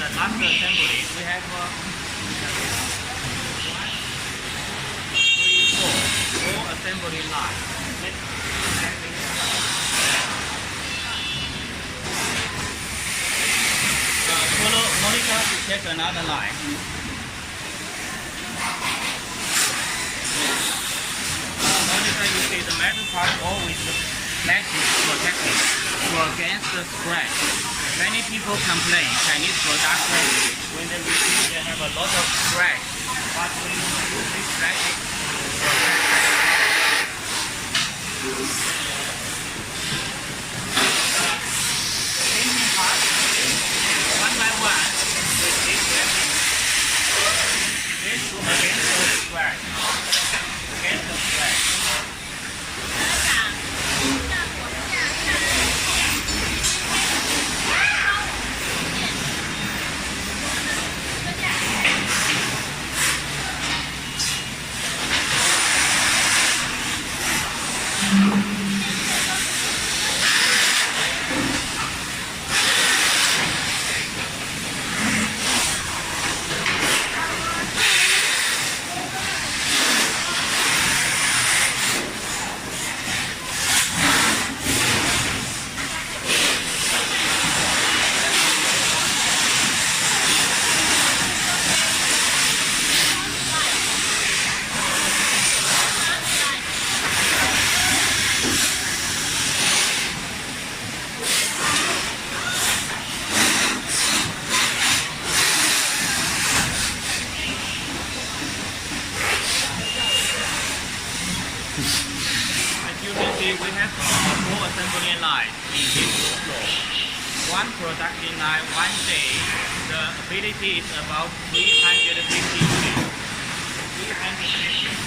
the last assembly. We have 4 assembly lines. Follow monitor to check another line. Monitor, you see the metal part always plastic protected against the scratch. Many people complain Chinese production when they receive they have a lot of scratch, but when you use this plastic painting part one by one with this plastic. This to against the scratch. Against the scratch. We have 4 assembly lines in this floor. One production line, one day, the ability is about 350 units. 350.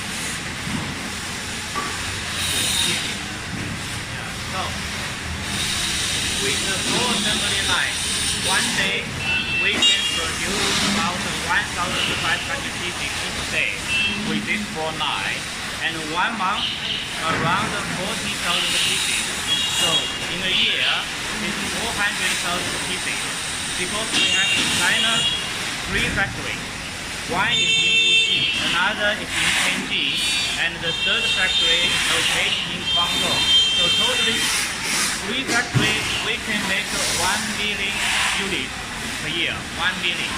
So, with the 4 assembly lines, one day we can produce about 1,500 pieces each day with this 4 lines. And 1 month, around 40,000 pieces. So in a year, it's 400,000 pieces. Because we have in China 3 factories. One is in Wuxi, another is in Tianjin, and the 3rd factory is located in Guangdong. So totally 3 factories, we can make 1 million units per year. 1 million.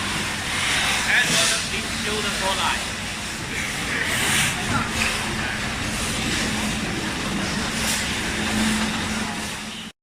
As well as this show the 4 lines.